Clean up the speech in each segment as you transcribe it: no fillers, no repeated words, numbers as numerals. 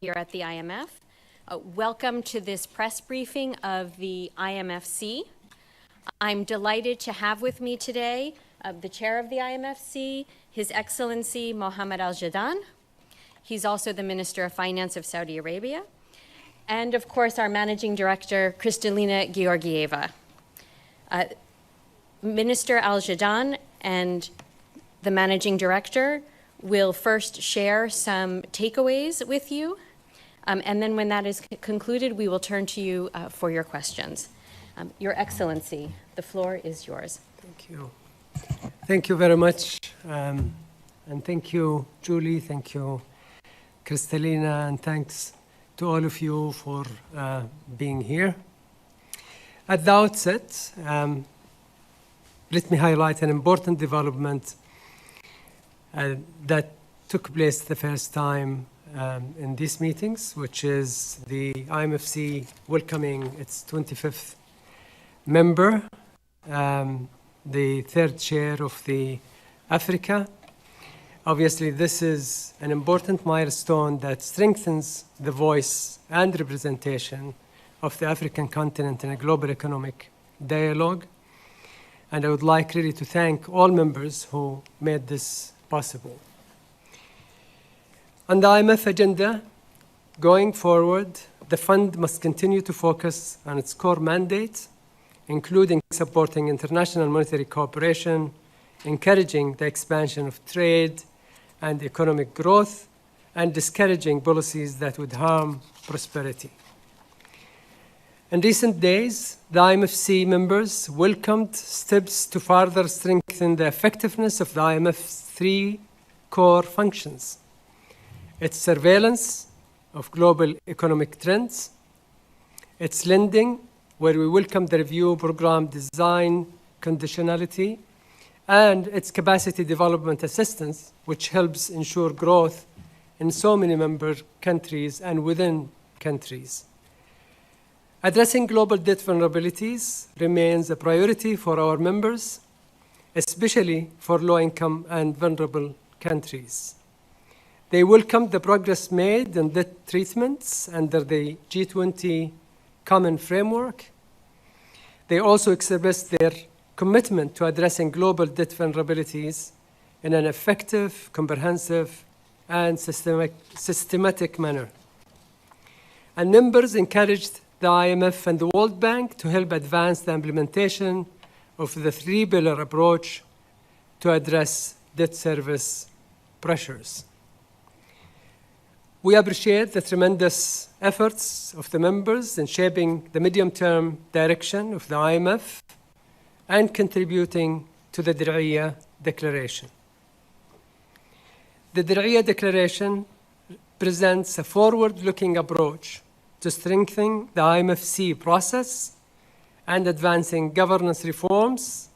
here at the IMF. Welcome to this press briefing of the IMFC. I'm delighted to have with me today the chair of the IMFC, His Excellency Mohammed Al-Jadaan. He's also the Minister of Finance of Saudi Arabia. And of course, our Managing Director, Kristalina Georgieva. Minister Al-Jadaan and the Managing Director will first share some takeaways with you. And then when that is concluded, we will turn to you for your questions. Your Excellency, the floor is yours. Thank you. Thank you very much. And thank you, Julie. Thank you, Kristalina. And thanks to all of you for being here. At the outset, let me highlight an important development that took place the first time in these meetings, which is the IMFC welcoming its 25th member, the third chair of the Africa. Obviously, this is an important milestone that strengthens the voice and representation of the African continent in a global economic dialogue. And I would like really to thank all members who made this possible. On the IMF agenda, going forward, the fund must continue to focus on its core mandate, including supporting international monetary cooperation, encouraging the expansion of trade and economic growth, and discouraging policies that would harm prosperity. In recent days, the IMFC members welcomed steps to further strengthen the effectiveness of the IMF's three core functions: its surveillance of global economic trends, its lending, where we welcome the review program design conditionality, and its capacity development assistance, which helps ensure growth in so many member countries and within countries. Addressing global debt vulnerabilities remains a priority for our members, especially for low-income and vulnerable countries. They welcomed the progress made in debt treatments under the G20 Common Framework. They also expressed their commitment to addressing global debt vulnerabilities in an effective, comprehensive, and systematic manner. And members encouraged the IMF and the World Bank to help advance the implementation of the three-pillar approach to address debt service pressures. We appreciate the tremendous efforts of the members in shaping the medium-term direction of the IMF and contributing to the Dir'iyya Declaration. The Dir'iyya Declaration presents a forward-looking approach to strengthening the IMFC process and advancing governance reforms,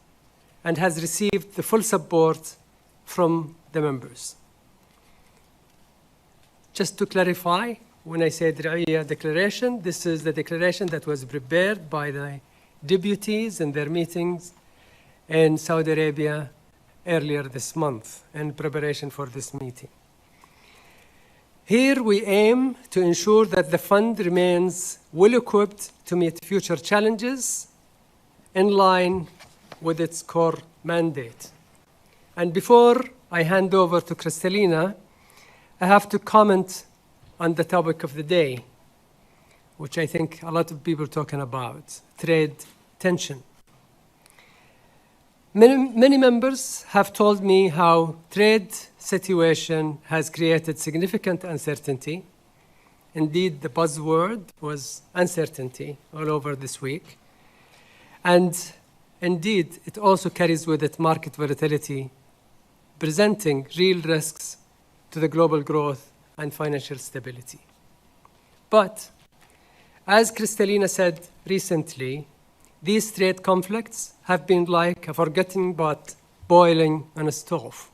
and has received the full support from the members. Just to clarify, when I say Dir'iyya Declaration, this is the declaration that was prepared by the deputies in their meetings in Saudi Arabia earlier this month in preparation for this meeting. Here we aim to ensure that the fund remains well-equipped to meet future challenges in line with its core mandate. And before I hand over to Kristalina, I have to comment on the topic of the day, which I think a lot of people are talking about, trade tension. Many members have told me how trade situation has created significant uncertainty. Indeed, the buzzword was uncertainty all over this week. And indeed, it also carries with it market volatility, presenting real risks to the global growth and financial stability. But, as Kristalina said recently, these trade conflicts have been like a forgotten pot boiling on a stove.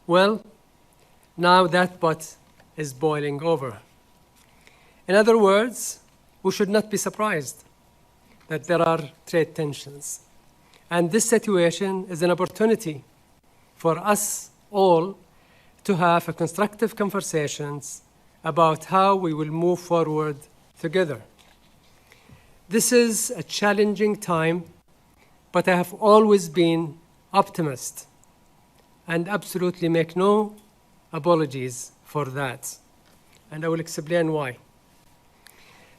Well, now that pot is boiling over. In other words, we should not be surprised that there are trade tensions. And this situation is an opportunity for us all to have constructive conversations about how we will move forward together. This is a challenging time, but I have always been optimist and absolutely make no apologies for that. And I will explain why.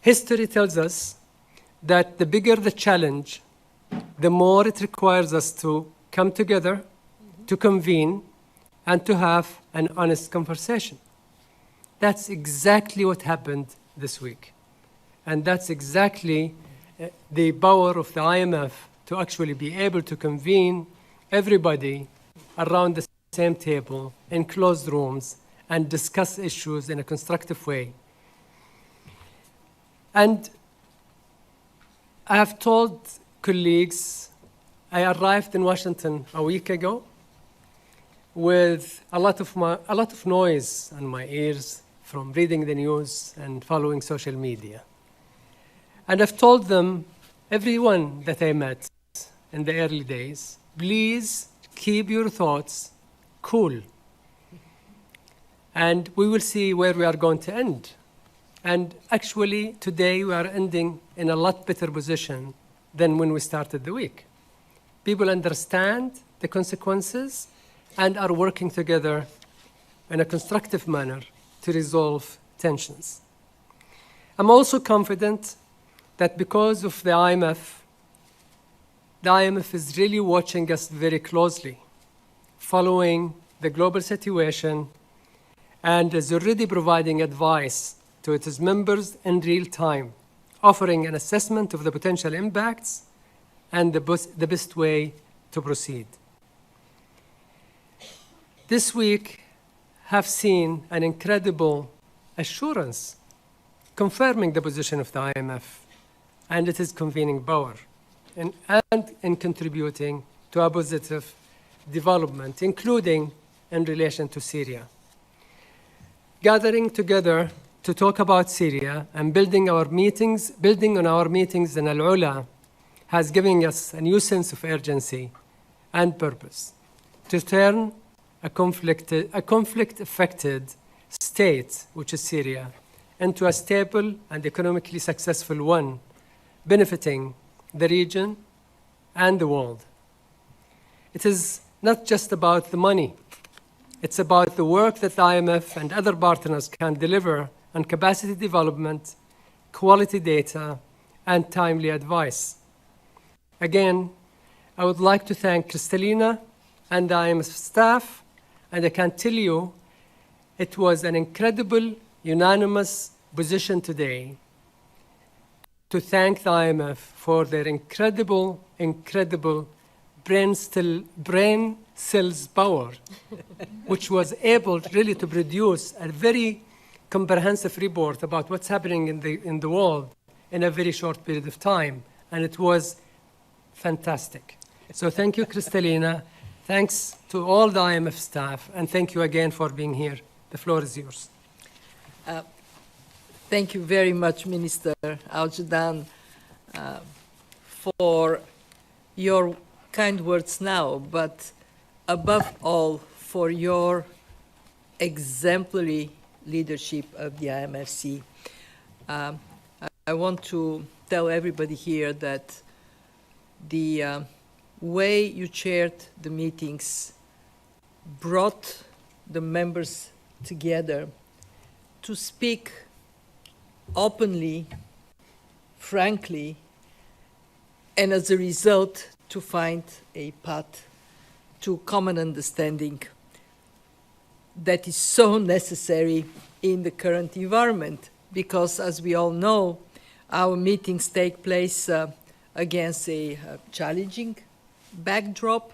History tells us that the bigger the challenge, the more it requires us to come together, to convene, and to have an honest conversation. That's exactly what happened this week. And that's exactly the power of the IMF to actually be able to convene everybody around the same table in closed rooms and discuss issues in a constructive way. And I have told colleagues, I arrived in Washington a week ago with a lot of noise in my ears from reading the news and following social media. And I've told them, everyone that I met in the early days, please keep your thoughts cool. And we will see where we are going to end. And actually, today we are ending in a lot better position than when we started the week. People understand the consequences and are working together in a constructive manner to resolve tensions. I'm also confident that because of the IMF is really watching us very closely, following the global situation, and is already providing advice to its members in real time, offering an assessment of the potential impacts and the best way to proceed. This week have seen an incredible assurance confirming the position of the IMF and its convening power, and in contributing to a positive development, including in relation to Syria. Gathering together to talk about Syria and building on our meetings in Al-Ula has given us a new sense of urgency and purpose to turn a conflict-affected state, which is Syria, into a stable and economically successful one, benefiting the region and the world. It is not just about the money. It's about the work that the IMF and other partners can deliver on capacity development, quality data, and timely advice. Again, I would like to thank Kristalina and the IMF staff, and I can tell you it was an incredible, unanimous position today to thank the IMF for their incredible brain cells power, which was able really to produce a very comprehensive report about what's happening in the world in a very short period of time, and it was fantastic. So thank you, Kristalina. Thanks to all the IMF staff, and thank you again for being here. The floor is yours. Thank you very much, Minister Al-Judan, for your kind words now, but above all, for your exemplary leadership of the IMFC. I want to tell everybody here that the way you chaired the meetings brought the members together to speak openly, frankly, and as a result to find a path to common understanding that is so necessary in the current environment, because as we all know, our meetings take place against a challenging backdrop.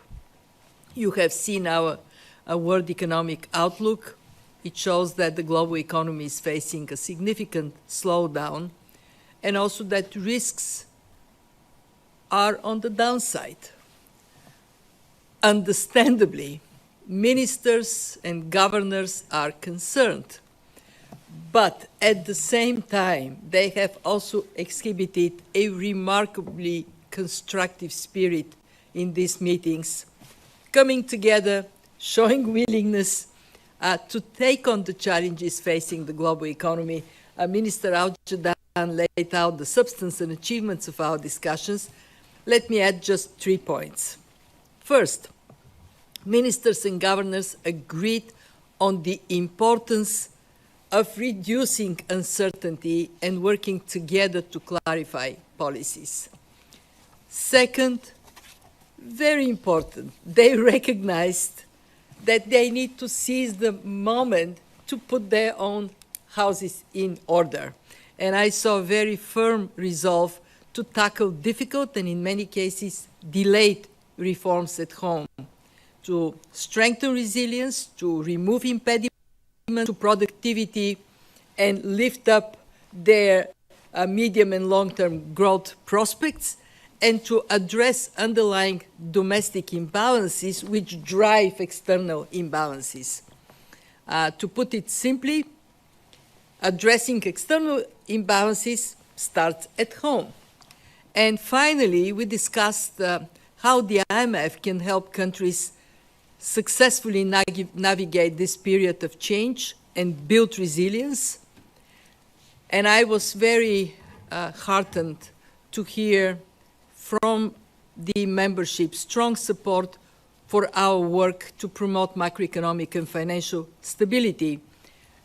You have seen our World Economic Outlook. It shows that the global economy is facing a significant slowdown, and also that risks are on the downside. Understandably, ministers and governors are concerned, but at the same time, they have also exhibited a remarkably constructive spirit in these meetings, coming together, showing willingness, to take on the challenges facing the global economy. Minister Al-Jadaan laid out the substance and achievements of our discussions. Let me add just 3 points. First, ministers and governors agreed on the importance of reducing uncertainty and working together to clarify policies. Second, very important, they recognized that they need to seize the moment to put their own houses in order. And I saw very firm resolve to tackle difficult and in many cases delayed reforms at home, to strengthen resilience, to remove impediments to productivity, and lift up their medium and long-term growth prospects, and to address underlying domestic imbalances which drive external imbalances. To put it simply, addressing external imbalances starts at home. And finally, we discussed how the IMF can help countries successfully navigate this period of change and build resilience. And I was very heartened to hear from the membership strong support for our work to promote macroeconomic and financial stability,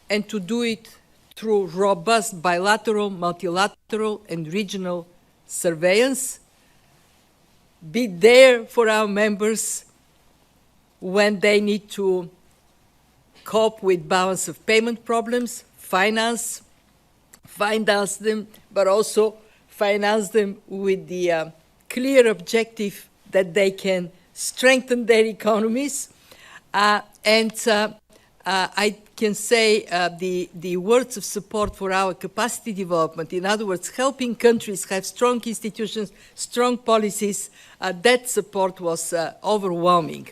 and to do it through robust bilateral, multilateral, and regional surveillance. Be there for our members when they need to cope with balance of payment problems, finance them, but also finance them with the clear objective that they can strengthen their economies. I can say the words of support for our capacity development, in other words, helping countries have strong institutions, strong policies, that support was overwhelming.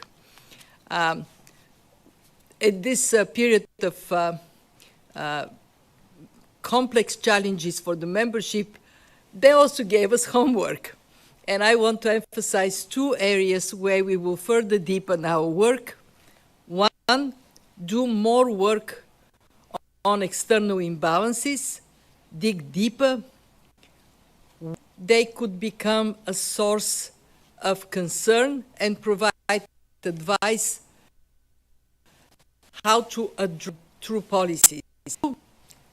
In this period of complex challenges for the membership, they also gave us homework. And I want to emphasize 2 areas where we will further deepen our work. One, do more work on external imbalances, dig deeper. They could become a source of concern and provide advice how to address through policies.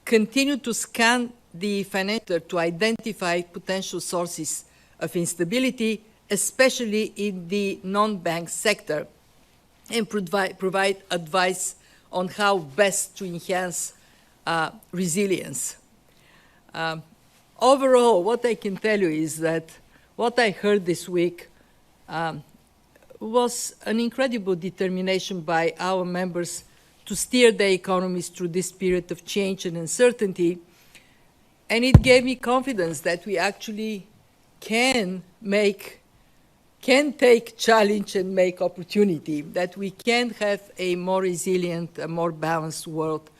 Continue to scan the financial to identify potential sources of instability, especially in the non-bank sector, and provide advice on how best to enhance resilience. Overall, what I can tell you is that what I heard this week was an incredible determination by our members to steer their economies through this period of change and uncertainty, and it gave me confidence that we actually can take challenge and make opportunity, that we can have a more resilient, a more balanced world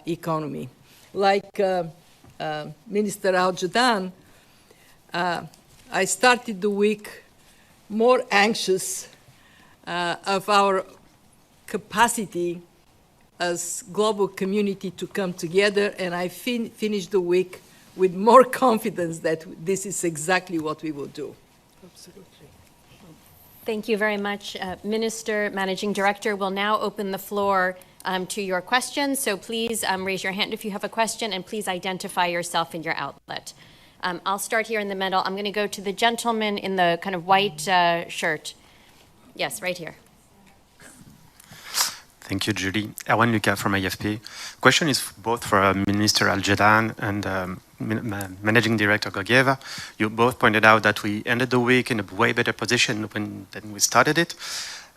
economy. Like Minister Al-Jadaan, I started the week more anxious of our capacity as global community to come together, and I finished the week with more confidence that this is exactly what we will do. Absolutely. Thank you very much, Minister, Managing Director. We'll now open the floor to your questions. So please raise your hand if you have a question, and please identify yourself and your outlet. I'll start here in the middle. I'm going to go to the gentleman in the kind of white shirt. Yes, right here. Thank you, Julie. Erwan Lucas from AFP. Question is both for Minister Al-Jadaan and Managing Director Georgieva. You both pointed out that we ended the week in a way better position than we started it.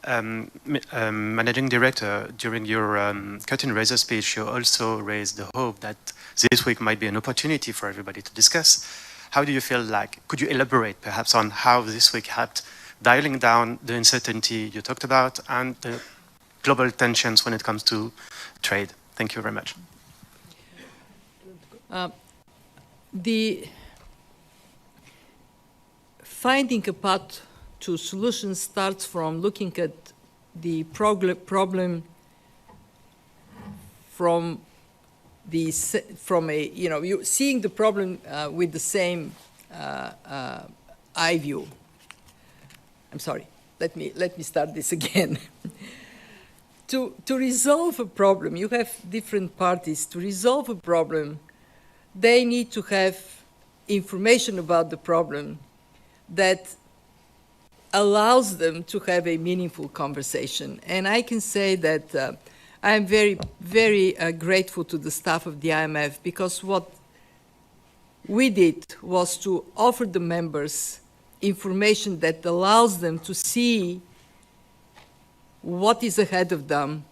Managing Director, during your curtain raiser speech, you also raised the hope that this week might be an opportunity for everybody to discuss. How do you feel like? Could you elaborate perhaps on how this week helped dialing down the uncertainty you talked about and the global tensions when it comes to trade? Thank you very much. The finding a path to solutions starts from looking at the problem from you seeing the problem with the same eye view. I'm sorry. Let me start this again. To resolve a problem, you have different parties. To resolve a problem, they need to have information about the problem that allows them to have a meaningful conversation. And I can say that I'm very, very grateful to the staff of the IMF, because what we did was to offer the members information that allows them to see what is ahead of them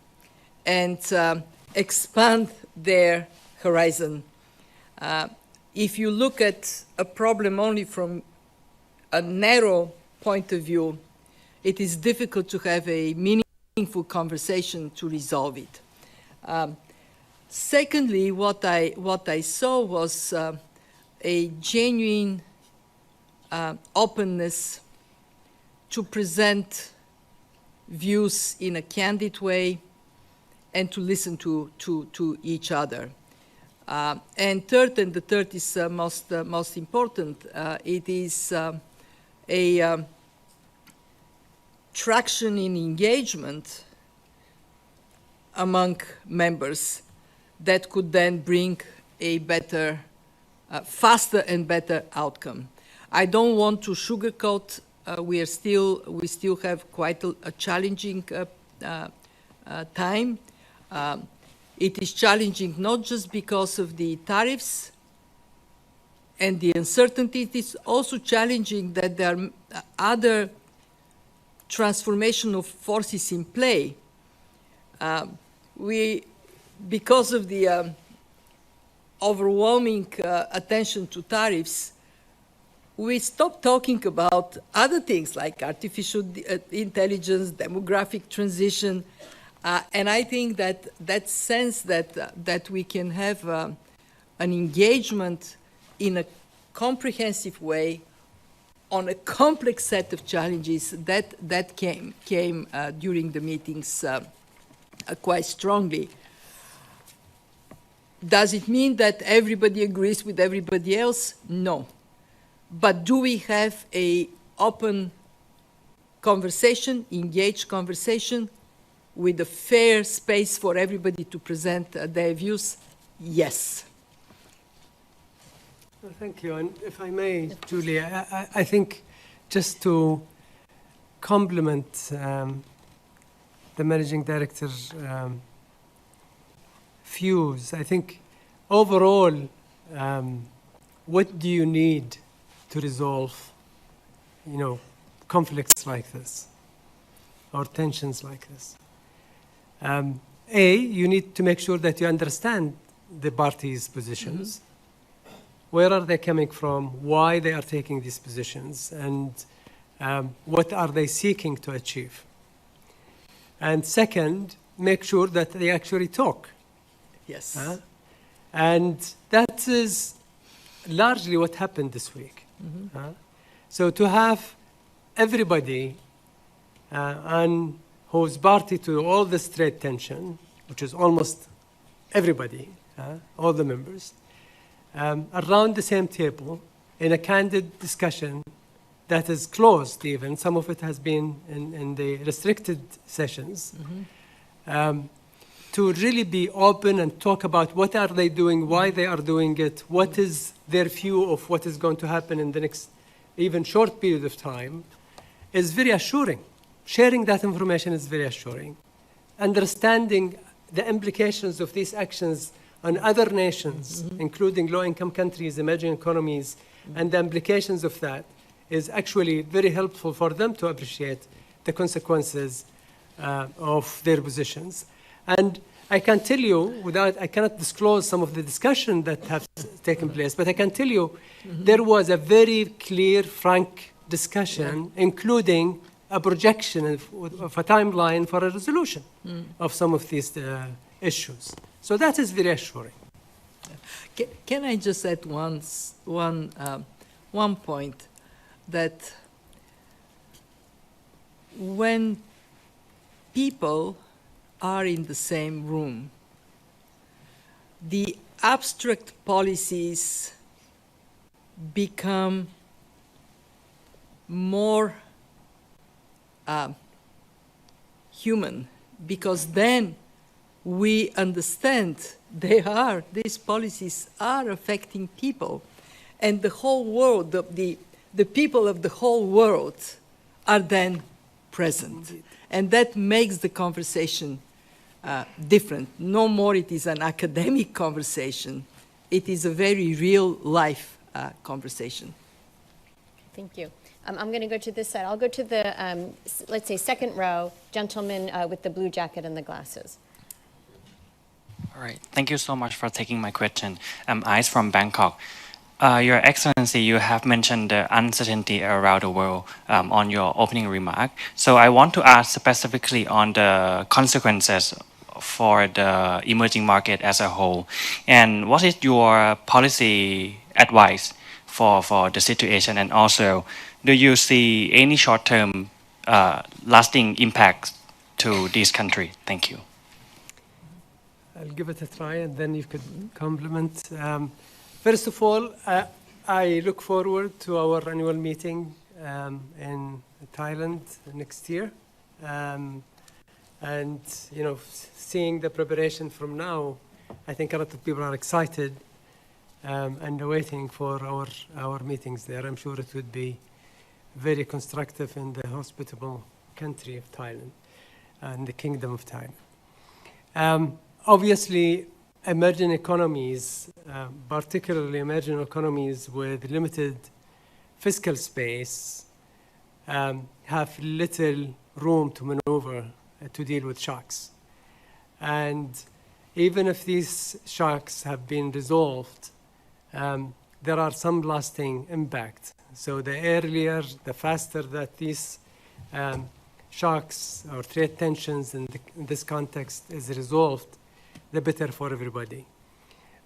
and expand their horizon. If you look at a problem only from a narrow point of view, it is difficult to have a meaningful conversation to resolve it. Secondly, what I saw was a genuine openness to present views in a candid way and to listen to each other. And third, and the third is most important, it is a traction in engagement among members that could then bring a better, faster and better outcome. I don't want to sugarcoat. We still have quite a challenging time. It is challenging not just because of the tariffs and the uncertainty. It is also challenging that there are other transformational forces in play. Because of the overwhelming attention to tariffs, we stopped talking about other things like artificial intelligence, demographic transition, and I think that sense that we can have an engagement in a comprehensive way on a complex set of challenges that came during the meetings quite strongly. Does it mean that everybody agrees with everybody else? No. But do we have an open conversation, engaged conversation, with a fair space for everybody to present their views? Yes. Well, thank you. And if I may, Julie, I think just to complement the Managing Director's views, I think overall, what do you need to resolve, conflicts like this or tensions like this? You need to make sure that you understand the parties' positions. Mm-hmm. Where are they coming from? Why they are taking these positions? And what are they seeking to achieve? And second, make sure that they actually talk. Yes. And that is largely what happened this week. Mm-hmm. So to have everybody and who's party to all this trade tension, which is almost everybody, all the members, around the same table in a candid discussion that is closed even. Some of it has been in the restricted sessions. Mm-hmm. To really be open and talk about what are they doing, why they are doing it, what is their view of what is going to happen in the next even short period of time is very assuring. Sharing that information is very assuring. Understanding the implications of these actions on other nations, mm-hmm. including low-income countries, emerging economies, mm-hmm. and the implications of that is actually very helpful for them to appreciate the consequences of their positions. And I can tell you, I cannot disclose some of the discussion that has taken place, but I can tell you mm-hmm. there was a very clear, frank discussion, including a projection of a timeline for a resolution of some of these issues. So that is very assuring. Can I just add one point, that when people are in the same room, the abstract policies become more human, because then we understand these policies are affecting people, and the whole world, the people of the whole world are then present. Indeed. And that makes the conversation different. No more it is an academic conversation. It is a very real life conversation. Thank you. I'm going to go to this side. I'll go to the, let's say, second row, gentleman with the blue jacket and the glasses. All right. Thank you so much for taking my question. I'm Ice from Bangkok. Your Excellency, you have mentioned the uncertainty around the world on your opening remark. So I want to ask specifically on the consequences for the emerging market as a whole. And what is your policy advice for the situation? And also, do you see any short-term lasting impacts to this country? Thank you. I'll give it a try, and then you could complement. First of all, I look forward to our annual meeting in Thailand next year. And, you know, seeing the preparation from now, I think a lot of people are excited and waiting for our meetings there. I'm sure it would be very constructive in the hospitable country of Thailand and the Kingdom of Thailand. Obviously, emerging economies, particularly emerging economies with limited fiscal space, have little room to maneuver to deal with shocks. And even if these shocks have been resolved, there are some lasting impact. So the earlier, the faster that these shocks or trade tensions in this context is resolved, the better for everybody.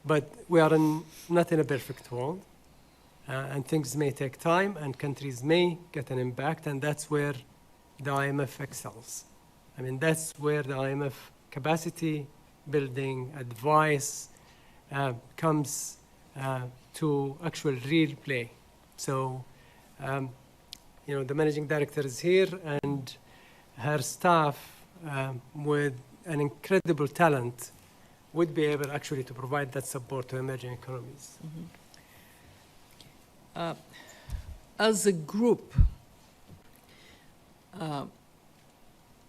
But we are not in a perfect world, and things may take time, and countries may get an impact, and that's where the IMF excels. I mean, that's where the IMF capacity building, advice comes to actual real play. So, you know, the managing director is here, and her staff, with an incredible talent, would be able actually to provide that support to emerging economies. Mm-hmm. As a group,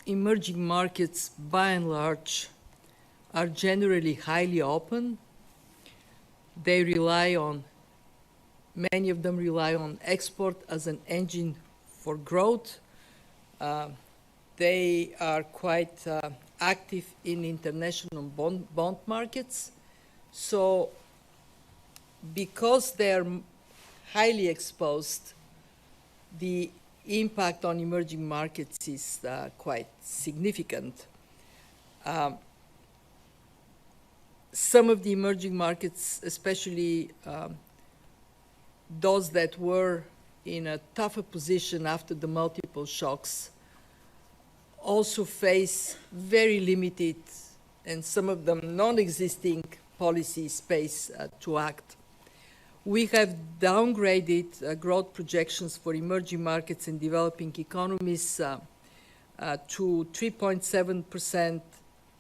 emerging markets, by and large, are generally highly open. They rely on, many of them rely on export as an engine for growth. They are quite active in international bond markets. So because they're highly exposed, the impact on emerging markets is quite significant. Some of the emerging markets, especially those that were in a tougher position after the multiple shocks, also face very limited and some of them non-existing policy space to act. We have downgraded growth projections for emerging markets and developing economies to 3.7%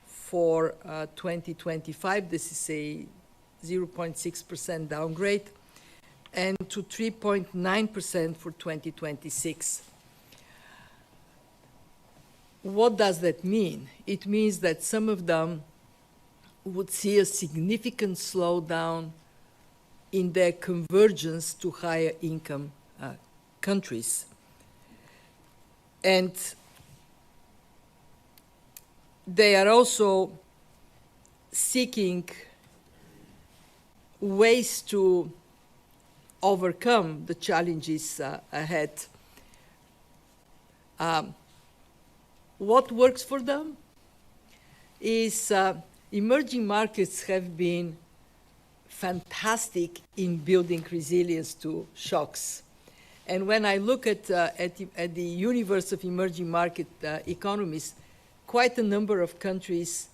for 2025. This is a 0.6% downgrade, and to 3.9% for 2026. What does that mean? It means that some of them would see a significant slowdown in their convergence to higher income countries. And they are also seeking ways to overcome the challenges ahead. What works for them is emerging markets have been fantastic in building resilience to shocks. And when I look at the universe of emerging market economies, quite a number of countries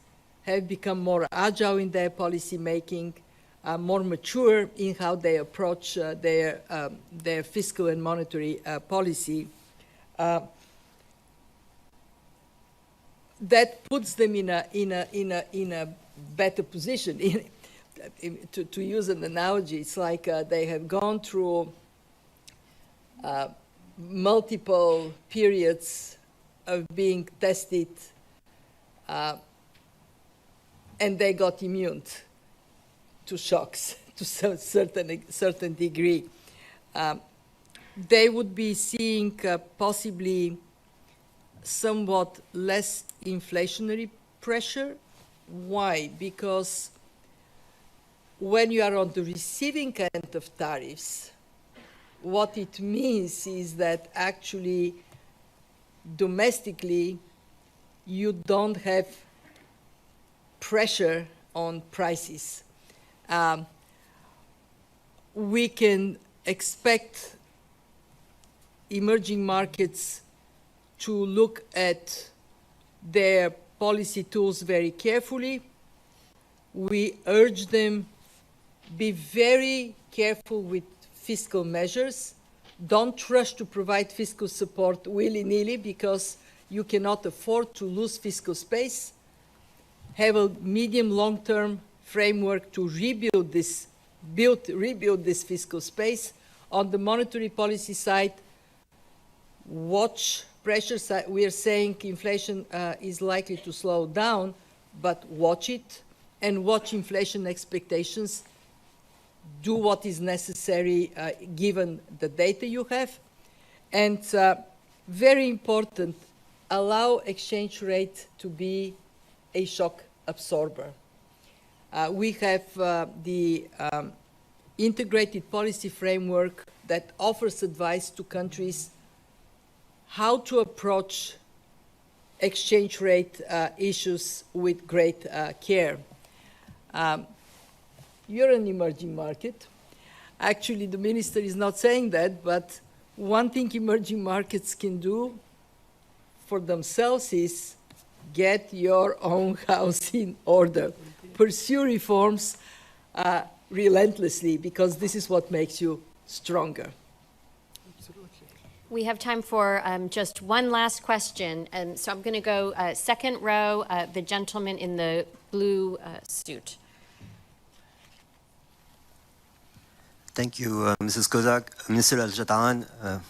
have become more agile in their policy making, more mature in how they approach their fiscal and monetary policy. That puts them in a better position. To use an analogy, it's like they have gone through multiple periods of being tested, and they got immune to shocks to a certain degree. They would be seeing possibly somewhat less inflationary pressure. Why? Because when you are on the receiving end of tariffs, what it means is that actually domestically you don't have pressure on prices. We can expect emerging markets to look at their policy tools very carefully. We urge them be very careful with fiscal measures. Don't rush to provide fiscal support willy-nilly because you cannot afford to lose fiscal space. Have a medium long-term framework to rebuild this fiscal space. On the monetary policy side, watch pressures. We are saying inflation is likely to slow down, but watch it and watch inflation expectations. Do what is necessary given the data you have. And very important, allow exchange rate to be a shock absorber. We have the integrated policy framework that offers advice to countries how to approach exchange rate issues with great care. You're an emerging market. Actually, the minister is not saying that, but one thing emerging markets can do for themselves is get your own house in order. Pursue reforms relentlessly, because this is what makes you stronger. We have time for just one last question, and so I'm going to go second row, the gentleman in the blue suit. Thank you, Mrs. Kozak. Mr. Al-Jatan,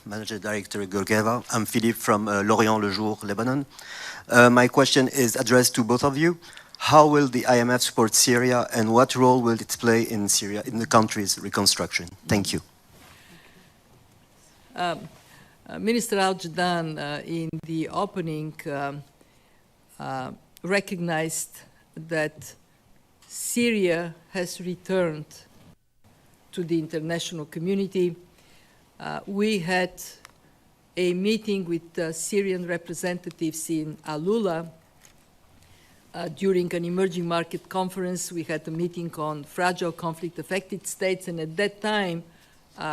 Manager Director Gurgeva. I'm Philippe from Lorient Le Jour, Lebanon. My question is addressed to both of you. How will the IMF support Syria, and what role will it play in Syria, in the country's reconstruction? Thank you. Minister Al-Jatan, in the opening, recognized that Syria has returned to the international community. We had a meeting with Syrian representatives in Alula during an emerging market conference. We had a meeting on fragile conflict-affected states, and at that time,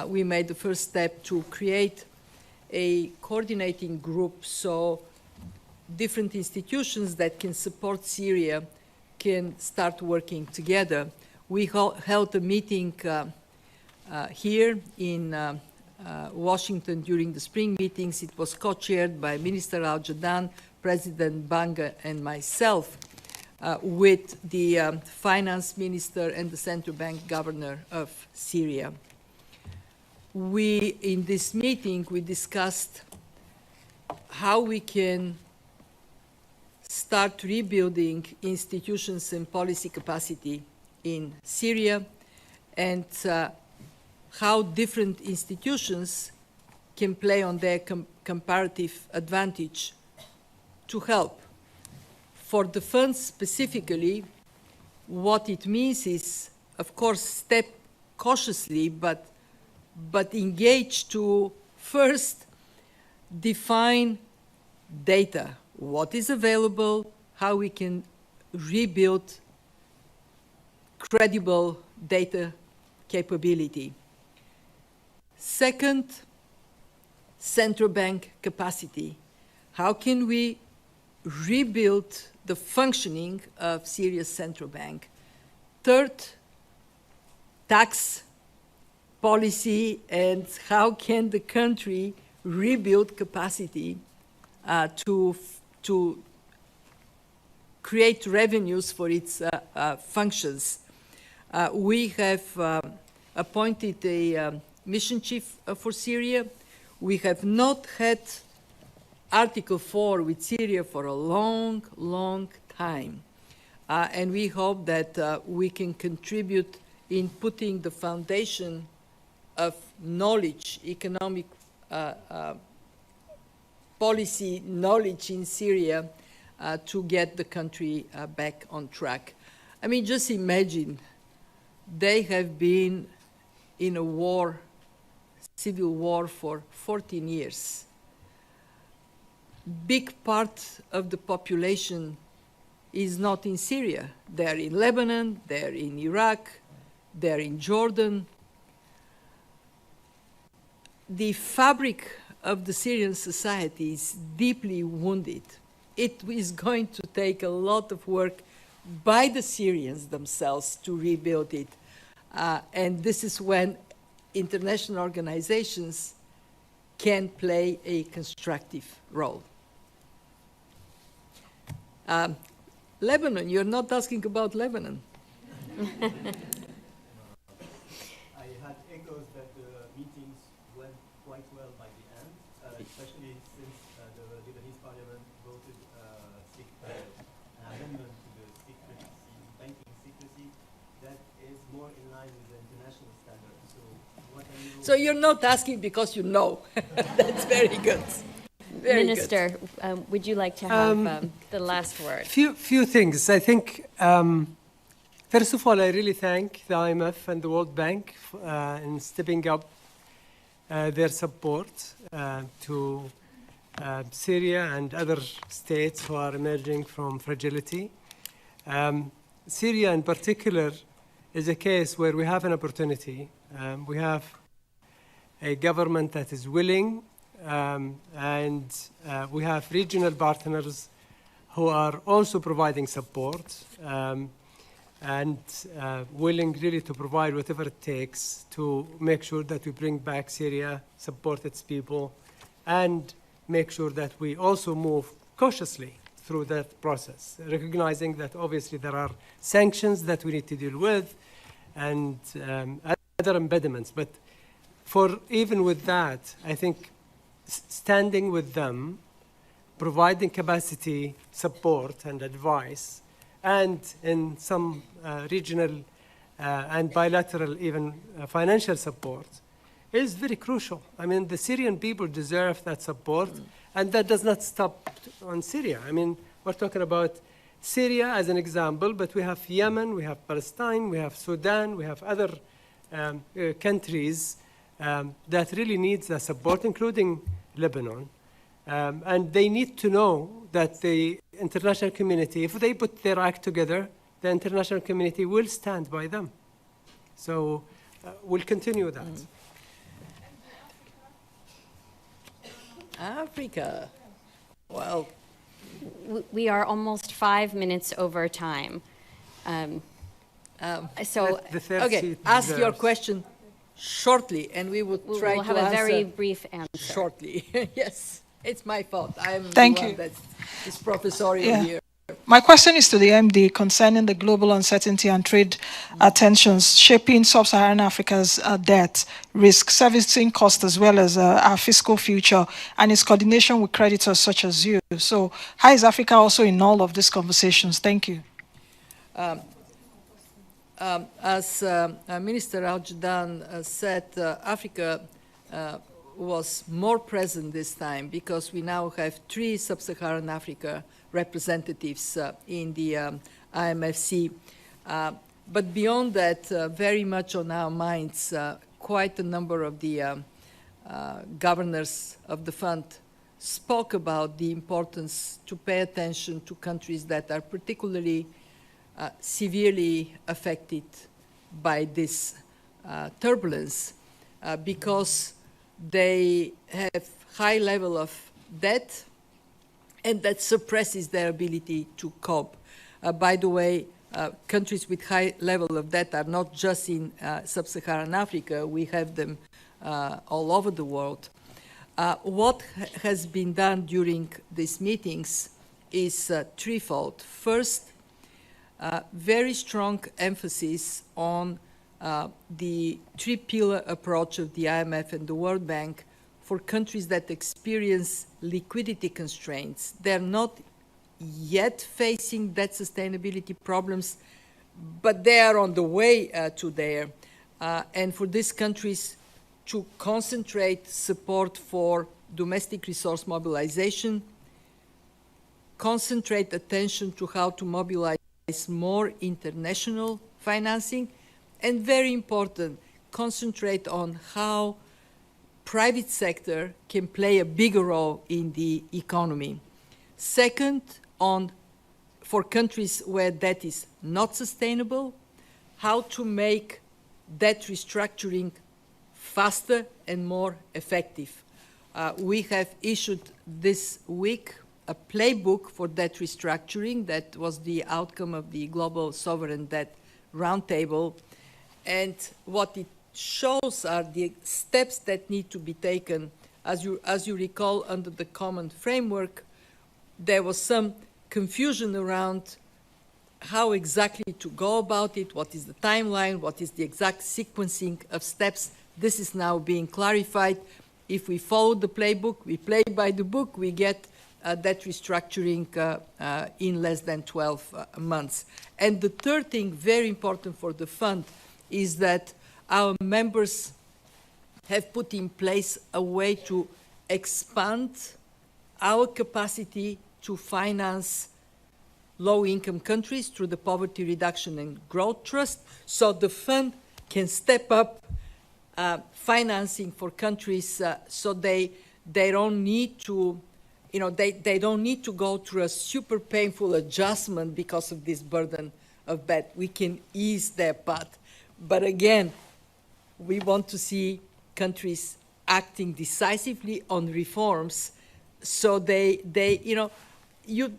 we made the first step to create a coordinating group so different institutions that can support Syria can start working together. We held a meeting here in Washington during the spring meetings. It was co-chaired by Minister Al-Jatan, President Banga, and myself, with the finance minister and the central bank governor of Syria. In this meeting, we discussed how we can start rebuilding institutions and policy capacity in Syria, and how different institutions can play on their comparative advantage to help. For the funds specifically, what it means is, of course, step cautiously, but engage to first define data, what is available, how we can rebuild credible data capability. Second, central bank capacity. How can we rebuild the functioning of Syria's central bank. Third, tax policy and how can the country rebuild capacity to create revenues for its functions. We have appointed a mission chief for Syria. We have not had Article 4 with Syria for a long, long time. And we hope that we can contribute in putting the foundation of knowledge, economic policy knowledge in Syria to get the country back on track. I mean, just imagine, they have been in a war, civil war for 14 years. Big part of the population is not in Syria. They're in Lebanon, they're in Iraq, they're in Jordan. The fabric of the Syrian society is deeply wounded. It is going to take a lot of work by the Syrians themselves to rebuild it. And this is when international organizations can play a constructive role. Lebanon, you're not asking about Lebanon. I had echoes that the meetings went quite well by the end, especially since the Lebanese parliament voted an amendment to the banking secrecy that is more in line with the international standards. So what are you... So you're not asking because you know. That's very good. Very Minister, would you like to have the last word? Few things. I think, first of all, I really thank the IMF and the World Bank in stepping up their support to Syria and other states who are emerging from fragility. Syria in particular is a case where we have an opportunity. We have a government that is willing, and we have regional partners who are also providing support and willing really to provide whatever it takes to make sure that we bring back Syria, support its people, and make sure that we also move cautiously through that process, recognizing that obviously there are sanctions that we need to deal with and other impediments. But for even with that, I think standing with them, providing capacity support and advice, and in some regional and bilateral even financial support is very crucial. I mean, the Syrian people deserve that support, and that does not stop on Syria. I mean, we're talking about Syria as an example, but we have Yemen, we have Palestine, we have Sudan, we have other countries that really need the support, including Lebanon. And they need to know that the international community, if they put their act together, the international community will stand by them. So we'll continue that. Africa. Well, We are almost 5 minutes over time. So The third okay, seat ask your deserves- question shortly, and we will try we'll to have a very answer brief answer. shortly. Yes, it's my fault. I'm Thank the one you. that is professorial Yeah. here. My question is to the MD concerning the global uncertainty and trade tensions shaping sub-Saharan Africa's debt, risk, servicing cost, as well as our fiscal future, and its coordination with creditors such as you. So how is Africa also in all of these conversations? Thank you. As Minister Al-Jadaan said, Africa was more present this time because we now have 3 sub-Saharan Africa representatives in the IMFC. But beyond that, very much on our minds, quite a number of the governors of the fund spoke about the importance to pay attention to countries that are particularly severely affected by this turbulence because they have high level of debt and that suppresses their ability to cope. By the way, countries with high level of debt are not just in sub-Saharan Africa. We have them all over the world. What has been done during these meetings is threefold. First, very strong emphasis on the three-pillar approach of the IMF and the World Bank for countries that experience liquidity constraints. They're not yet facing debt sustainability problems, but they are on the way to there. And for these countries to concentrate support for domestic resource mobilization, concentrate attention to how to mobilize more international financing, and very important, concentrate on how private sector can play a bigger role in the economy. Second, for countries where debt is not sustainable, how to make debt restructuring faster and more effective. We have issued this week a playbook for debt restructuring that was the outcome of the Global Sovereign Debt Roundtable. And what it shows are the steps that need to be taken. As you recall, under the common framework, there was some confusion around how exactly to go about it, what is the timeline, what is the exact sequencing of steps. This is now being clarified. If we follow the playbook, we play by the book, we get debt restructuring in less than 12 months. And the third thing, very important for the fund, is that our members have put in place a way to expand our capacity to finance low-income countries through the Poverty Reduction and Growth Trust, so the fund can step up financing for countries so they don't need to, they don't need to go through a super painful adjustment because of this burden of debt. We can ease their path. But again, we want to see countries acting decisively on reforms so you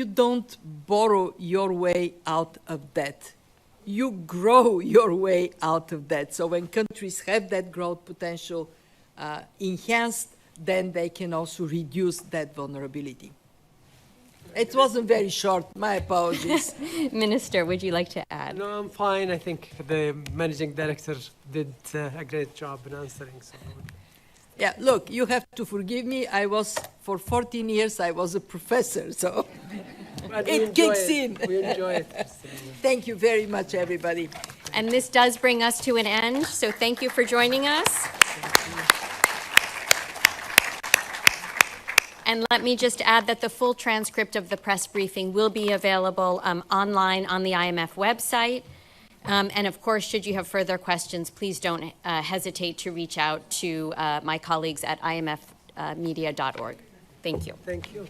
don't borrow your way out of debt. You grow your way out of debt. So when countries have that growth potential enhanced, then they can also reduce that vulnerability. It wasn't very short. My apologies. Minister, would you like to add? No, I'm fine. I think the managing director did a great job in answering. So. Yeah, look, you have to forgive me. For 14 years, I was a professor, so it kicks in. We enjoy it. Thank you very much, everybody. And this does bring us to an end, so thank you for joining us. And let me just add that the full transcript of the press briefing will be available online on the IMF website. And of course, should you have further questions, please don't hesitate to reach out to my colleagues at imfmedia.org. Thank you. Thank you.